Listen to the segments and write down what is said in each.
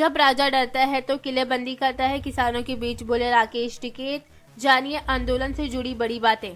जब राजा डरता है तो किलेबंदी करता है, किसानों के बीच बोले राकेश टिकैत। जानिए आंदोलन से जुड़ी बड़ी बातें।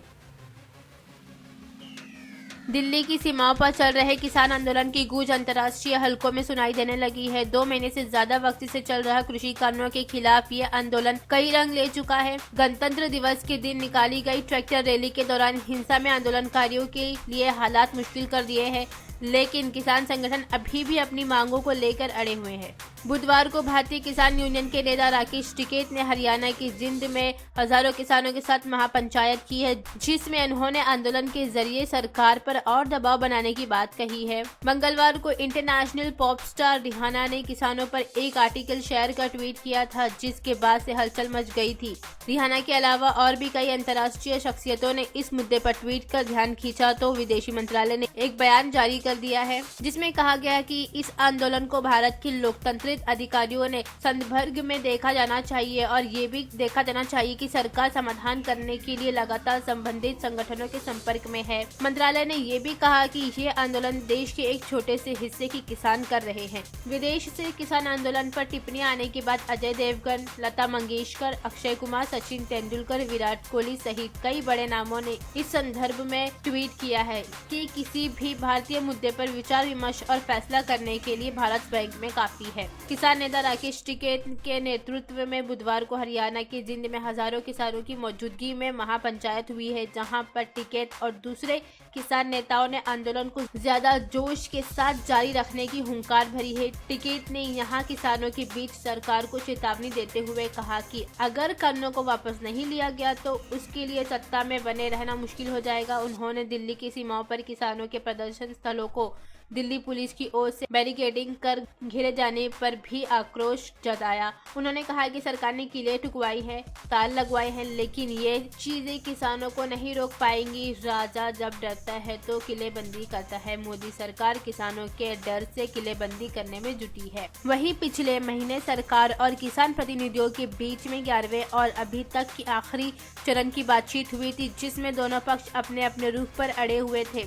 दिल्ली की सीमाओं पर चल रहे किसान आंदोलन की गूंज अंतर्राष्ट्रीय हलकों में सुनाई देने लगी है। 2 महीने से ज्यादा वक्त से चल रहा कृषि कानूनों के खिलाफ ये आंदोलन कई रंग ले चुका है। गणतंत्र दिवस के दिन निकाली गई ट्रैक्टर रैली के दौरान हिंसा में आंदोलनकारियों के लिए हालात मुश्किल कर दिए हैं, लेकिन किसान संगठन अभी भी अपनी मांगों को लेकर अड़े हुए हैं। बुधवार को भारतीय किसान यूनियन के नेता राकेश टिकैत ने हरियाणा की जिंद में हजारों किसानों के साथ महापंचायत की है, जिसमें उन्होंने आंदोलन के जरिए सरकार पर और दबाव बनाने की बात कही है। मंगलवार को इंटरनेशनल पॉप स्टार रिहाना ने किसानों पर एक आर्टिकल शेयर कर ट्वीट किया था, जिसके बाद से हलचल मच गई थी। रिहाना के अलावा और भी कई अंतर्राष्ट्रीय शख्सियतों ने इस मुद्दे पर ट्वीट कर ध्यान खींचा तो विदेशी मंत्रालय ने एक बयान जारी कर दिया है, जिसमें कहा गया कि इस आंदोलन को भारत के लोकतांत्रिक अधिकारियों ने संदर्भ में देखा जाना चाहिए और ये भी देखा जाना चाहिए कि सरकार समाधान करने के लिए लगातार संबंधित संगठनों के संपर्क में है। मंत्रालय ने ये भी कहा कि ये आंदोलन देश के एक छोटे से हिस्से की किसान कर रहे हैं। विदेश से किसान आंदोलन पर टिप्पणियां आने के बाद अजय देवगन, लता मंगेशकर, अक्षय कुमार, सचिन तेंदुलकर, विराट कोहली सहित कई बड़े नामों ने इस संदर्भ में ट्वीट किया है कि किसी भी भारतीय मुद्दे पर विचार विमर्श और फैसला करने के लिए भारत बैंक में काफी है। किसान नेता राकेश टिकैत के नेतृत्व में बुधवार को हरियाणा के जिंद में हजारों किसानों की मौजूदगी में महापंचायत हुई है, जहां पर टिकैत और दूसरे किसान नेताओं ने आंदोलन को ज्यादा जोश के साथ जारी रखने की हुंकार भरी है। टिकैत ने यहां किसानों के बीच सरकार को चेतावनी देते हुए कहा कि अगर कानूनों को वापस नहीं लिया गया तो उसके लिए सत्ता में बने रहना मुश्किल हो जाएगा। उन्होंने दिल्ली की सीमाओं पर किसानों के प्रदर्शन स्थलों को दिल्ली पुलिस की ओर से बैरिकेडिंग कर घेरे जाने पर भी आक्रोश जताया। उन्होंने कहा कि सरकार ने किले ठुकवाई है, तार लगवाए हैं, लेकिन ये चीजें किसानों को नहीं रोक पाएंगी। राजा जब डरता है तो किलेबंदी करता है। मोदी सरकार किसानों के डर से किलेबंदी करने में जुटी है। वहीं पिछले महीने सरकार और किसान प्रतिनिधियों के बीच में 11वें और अभी तक की आखिरी चरण की बातचीत हुई थी, जिसमें दोनों पक्ष अपने अपने रुख पर अड़े हुए थे।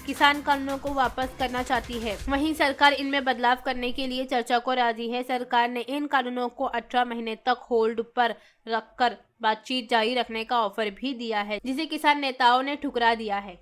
किसान कानूनों को वापस करना चाहती है, वहीं सरकार इनमें बदलाव करने के लिए चर्चा को राजी है। सरकार ने इन कानूनों को 18 महीने तक होल्ड पर रखकर बातचीत जारी रखने का ऑफर भी दिया है, जिसे किसान नेताओं ने ठुकरा दिया है।